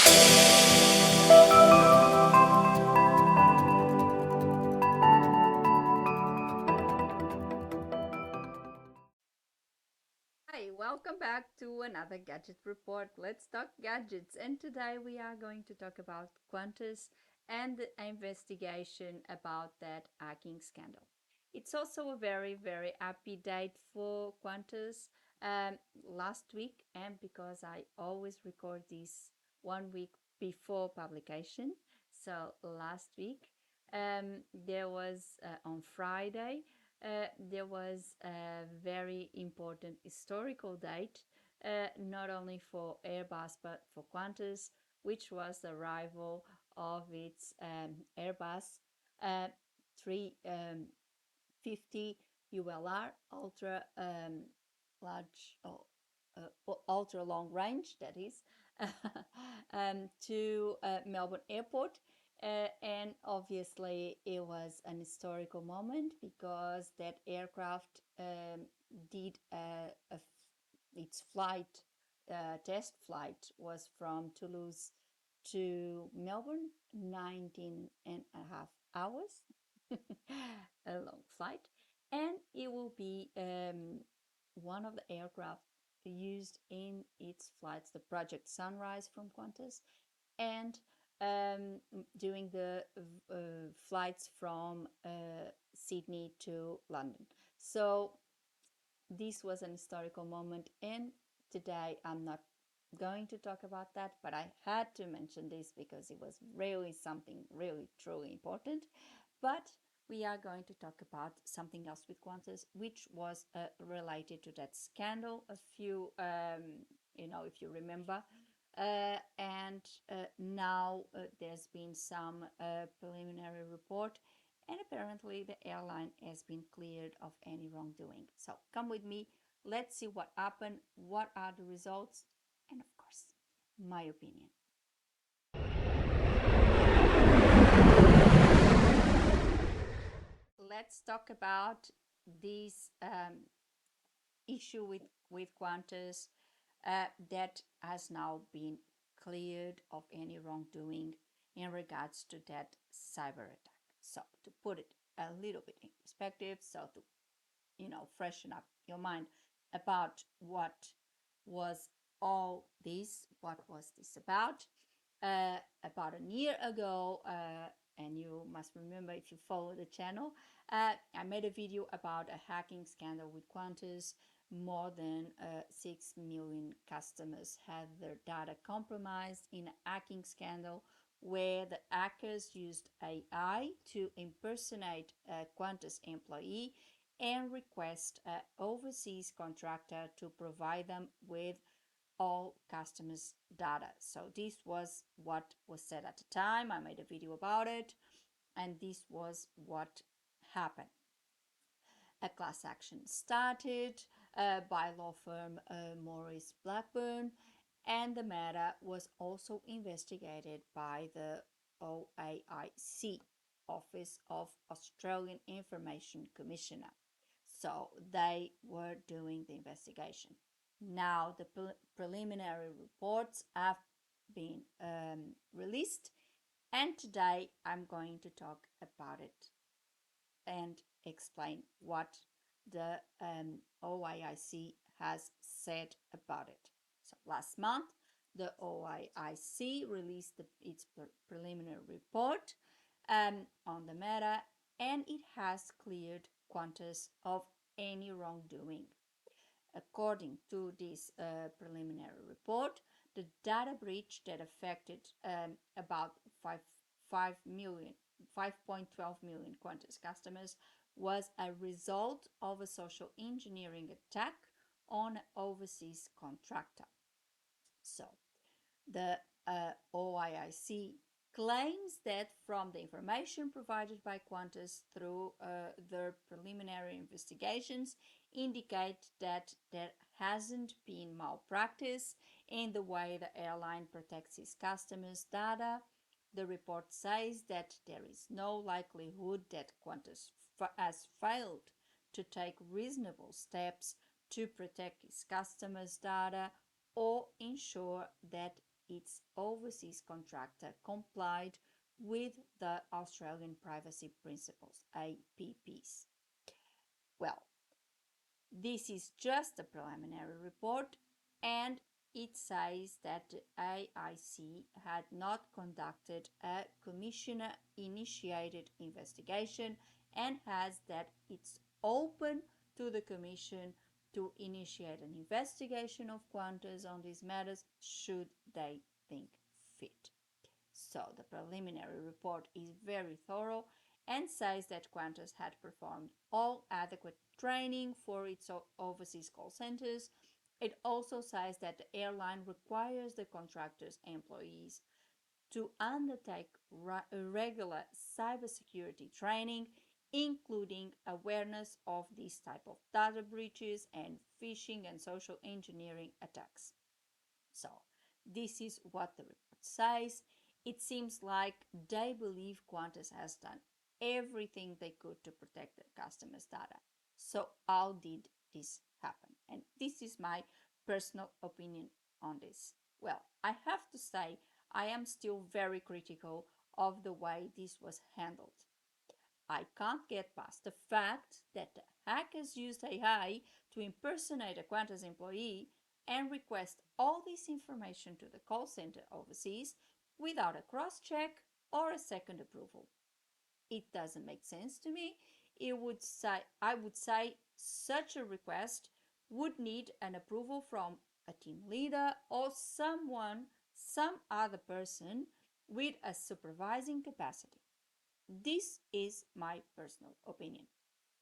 Hi, welcome back to another Gadget Report. Let's talk gadgets. And today we are going to talk about Qantas and the investigation about that hacking scandal. It's also a very, very happy date for Qantas um, last week, and because I always record this 1 week before publication. So last week, there was on Friday there was a very important historical date, not only for Airbus but for Qantas, which was the arrival of its Airbus uh, 350 ULR ultra large, ultra long range, that is, to Melbourne Airport. And obviously, it was an historical moment because that aircraft did its flight, test flight was from Toulouse to Melbourne, 19 and a half hours, a long flight. And it will be one of the aircraft used in its flights, the Project Sunrise from Qantas, and doing the flights from Sydney to London. So this was an historical moment, and today I'm not going to talk about that, but I had to mention this because it was really something really truly important. But we are going to talk about something else with Qantas, which was related to that scandal a few, if you remember. And now there's been some preliminary report, and apparently the airline has been cleared of any wrongdoing. So come with me, let's see what happened, what are the results, and of course, my opinion. Let's talk about this issue with Qantas that has now been cleared of any wrongdoing in regards to that cyber attack. So to put it a little bit in perspective, so to freshen up your mind about what was all this, what was this about. About a year ago, and you must remember if you follow the channel, I made a video about a hacking scandal with Qantas. More than 6 million customers had their data compromised in a hacking scandal where the hackers used AI to impersonate a Qantas employee and request an overseas contractor to provide them with all customers' data. So this was what was said at the time. I made a video about it, and this was what happened. A class action started by law firm Maurice Blackburn, and the matter was also investigated by the AIOC, Office of Australian Information Commissioner. So they were doing the investigation. Now the preliminary reports have been released, and today I'm going to talk about it and explain what the OIIC has said about it. So last month, the OIIC released its preliminary report on the matter, and it has cleared Qantas of any wrongdoing. According to this preliminary report, the data breach that affected about 5.12 million Qantas customers was a result of a social engineering attack on an overseas contractor. So, the OIIC claims that from the information provided by Qantas through their preliminary investigations indicate that there hasn't been malpractice in the way the airline protects its customers' data. The report says that there is no likelihood that Qantas has failed to take reasonable steps to protect its customers' data or ensure that its overseas contractor complied with the Australian Privacy Principles, APPs. Well, this is just a preliminary report, and it says that the AIC had not conducted a commissioner-initiated investigation and has that it's open to the Commission to initiate an investigation of Qantas on these matters should they think fit. So the preliminary report is very thorough and says that Qantas had performed all adequate training for its overseas call centers. It also says that the airline requires the contractors' employees to undertake regular cybersecurity training, including awareness of these type of data breaches and phishing and social engineering attacks. So this is what the report says. It seems like they believe Qantas has done everything they could to protect their customers' data. So how did this happen? And this is my personal opinion on this. Well, I have to say I am still very critical of the way this was handled. I can't get past the fact that the hackers used AI to impersonate a Qantas employee and request all this information to the call center overseas without a cross-check or a second approval. It doesn't make sense to me. I would say such a request would need an approval from a team leader or some other person with a supervising capacity. This is my personal opinion.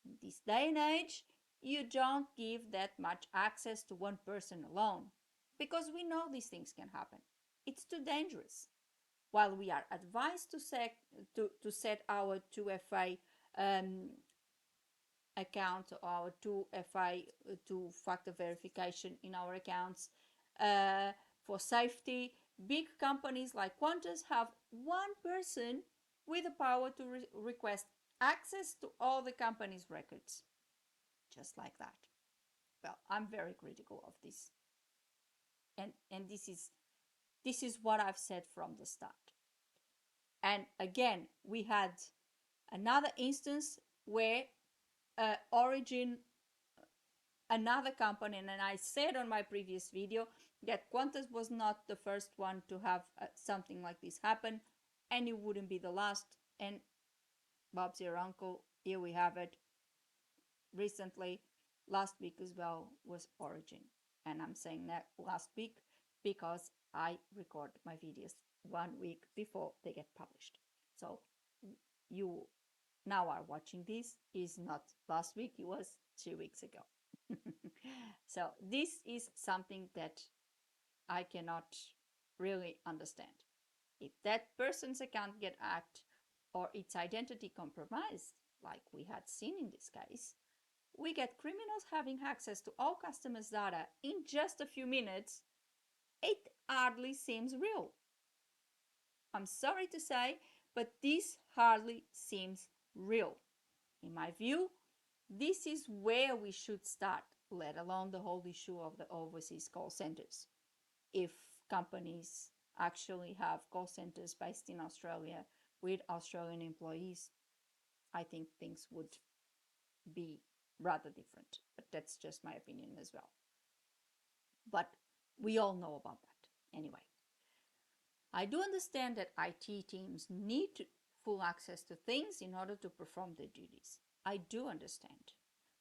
In this day and age, you don't give that much access to one person alone because we know these things can happen. It's too dangerous. While we are advised to set our 2FA account, our 2FA, two-factor verification in our accounts for safety, big companies like Qantas have one person with the power to request access to all the company's records, just like that. Well, I'm very critical of this, and this is what I've said from the start. And again, we had another instance where Origin, another company, and I said on my previous video that Qantas was not the first one to have something like this happen, and it wouldn't be the last. And Bob's your uncle, here we have it. Recently, last week as well, was Origin. And I'm saying that last week because I record my videos 1 week before they get published. So you now are watching this is not last week, it was 2 weeks ago. So this is something that I cannot really understand. If that person's account get hacked or its identity compromised, like we had seen in this case, we get criminals having access to all customers' data in just a few minutes. It hardly seems real. I'm sorry to say, but this hardly seems real. In my view, this is where we should start, let alone the whole issue of the overseas call centers. If companies actually have call centers based in Australia with Australian employees, I think things would be rather different. But that's just my opinion as well. But we all know about that anyway. I do understand that IT teams need full access to things in order to perform their duties. I do understand.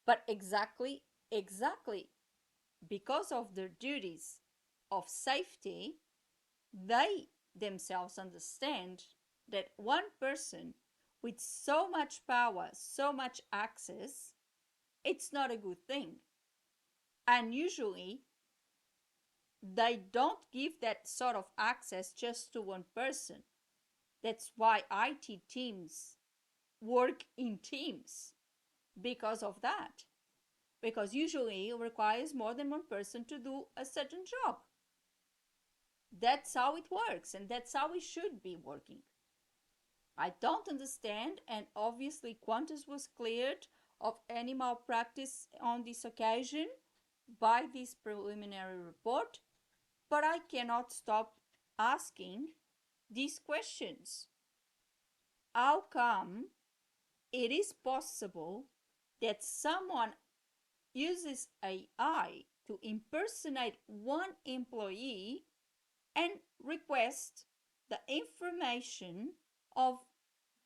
But exactly because of their duties of safety, they themselves understand that one person with so much power, so much access, it's not a good thing. And usually, they don't give that sort of access just to one person. That's why IT teams work in teams because of that. Because usually it requires more than one person to do a certain job. That's how it works, and that's how it should be working. I don't understand, and obviously Qantas was cleared of any malpractice on this occasion by this preliminary report, but I cannot stop asking these questions. How come it is possible that someone uses AI to impersonate one employee and request the information of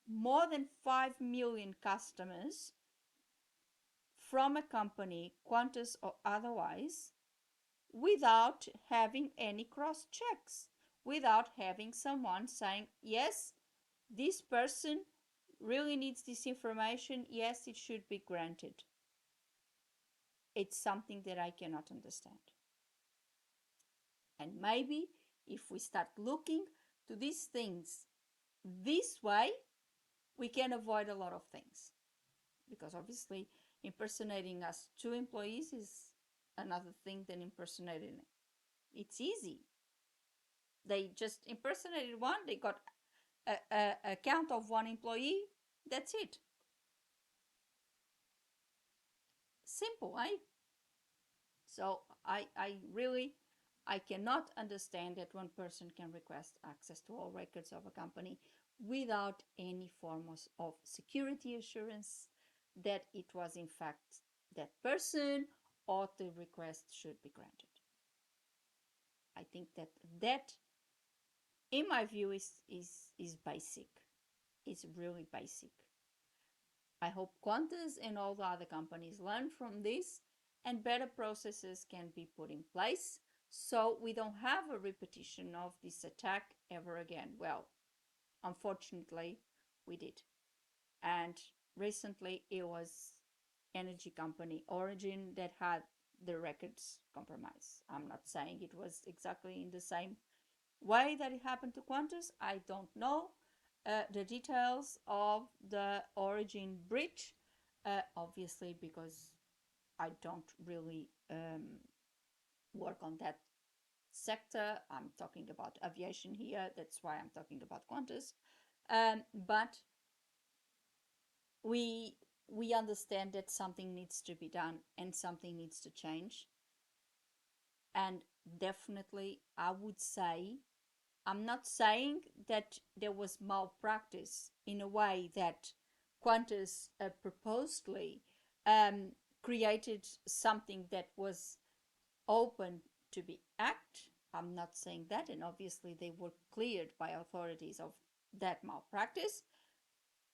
more than 5 million customers from a company, Qantas or otherwise, without having any cross checks, without having someone saying, yes, this person really needs this information, yes, it should be granted. It's something that I cannot understand. And maybe if we start looking to these things this way, we can avoid a lot of things. Because obviously, impersonating us two employees is another thing than impersonating. It's easy. They just impersonated one, they got a count of one employee, that's it. Simple, eh? So I cannot understand that one person can request access to all records of a company without any form of security assurance that it was in fact that person or the request should be granted. I think that in my view is basic. It's really basic. I hope Qantas and all the other companies learn from this and better processes can be put in place so we don't have a repetition of this attack ever again. Well, unfortunately, we did. And recently it was energy company Origin that had the records compromised. I'm not saying it was exactly in the same way that it happened to Qantas. I don't know the details of the Origin breach, obviously, because I don't really work on that sector. I'm talking about aviation here. That's why I'm talking about Qantas. But we understand that something needs to be done and something needs to change. And definitely, I would say, I'm not saying that there was malpractice in a way that Qantas purposely um, created something that was open to be hacked. I'm not saying that, and obviously they were cleared by authorities of that malpractice.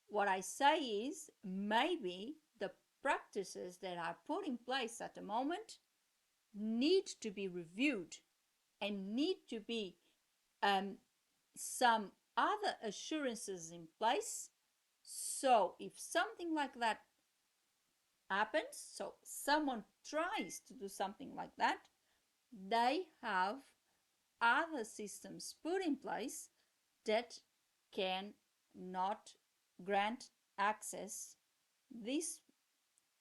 What I say is maybe the practices that are put in place at the moment need to be reviewed and need to be um, some other assurances in place. So if something like that happens, so someone tries to do something like that, they have other systems put in place that can not grant access this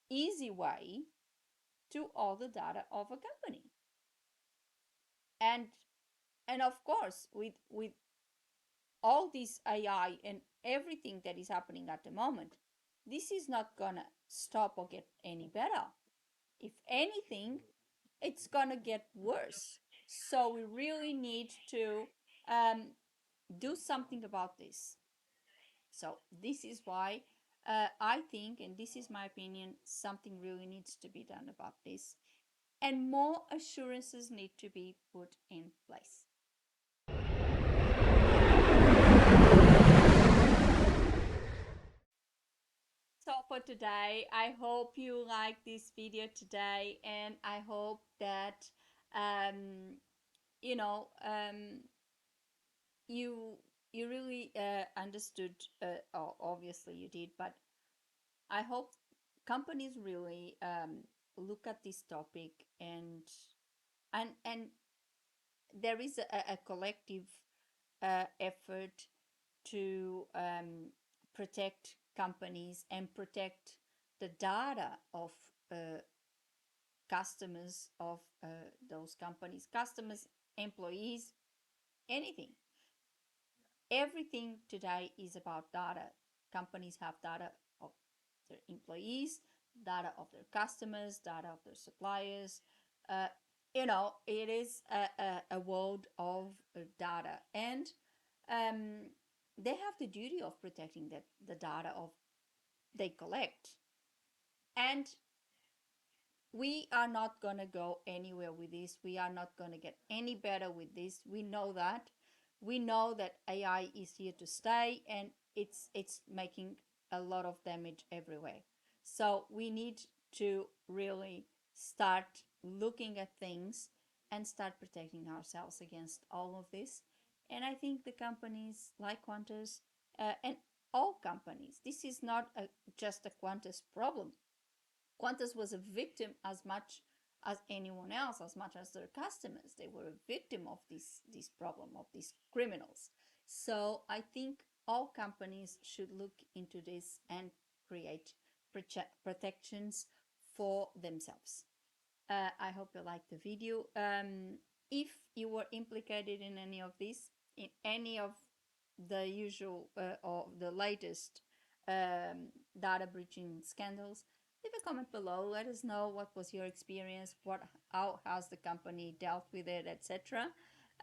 easy way to all the data of a company. And of course, with all this AI and everything that is happening at the moment, this is not gonna stop or get any better. If anything, it's gonna get worse. So we really need to do something about this. So this is why I think, and this is my opinion, something really needs to be done about this. And more assurances need to be put in place. So for today, I hope you like this video today, and I hope that um, you know you really understood. Obviously, you did, but I hope companies really look at this topic and there is a collective effort to protect companies and protect the data of uh, customers of those companies, customers, employees, anything. Everything today is about data. Companies have data of their employees, data of their customers, data of their suppliers, uh, it is a world of data, and um, they have the duty of protecting the data of they collect. And we are not going to go anywhere with this. We are not going to get any better with this. We know that. We know that AI is here to stay, and it's making a lot of damage everywhere. So we need to really start looking at things and start protecting ourselves against all of this. And I think the companies like Qantas, and all companies, this is not just a Qantas problem. Qantas was a victim as much as anyone else, as much as their customers. They were a victim of this problem, of these criminals. So I think all companies should look into this and create protections for themselves. I hope you liked the video. If you were implicated in any of this, in any of the usual or the latest data breaching scandals, leave a comment below. Let us know what was your experience, how has the company dealt with it, etc.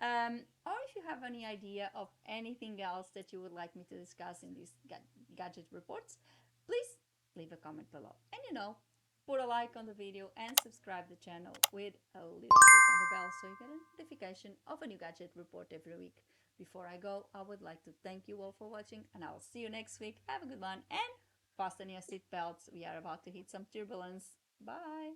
Or if you have any idea of anything else that you would like me to discuss in these gadget reports, please leave a comment below. And put a like on the video and subscribe the channel with a little click on the bell so you get a notification of a new gadget report every week. Before I go, I would like to thank you all for watching, and I'll see you next week. Have a good one and fasten your seatbelts. We are about to hit some turbulence. Bye.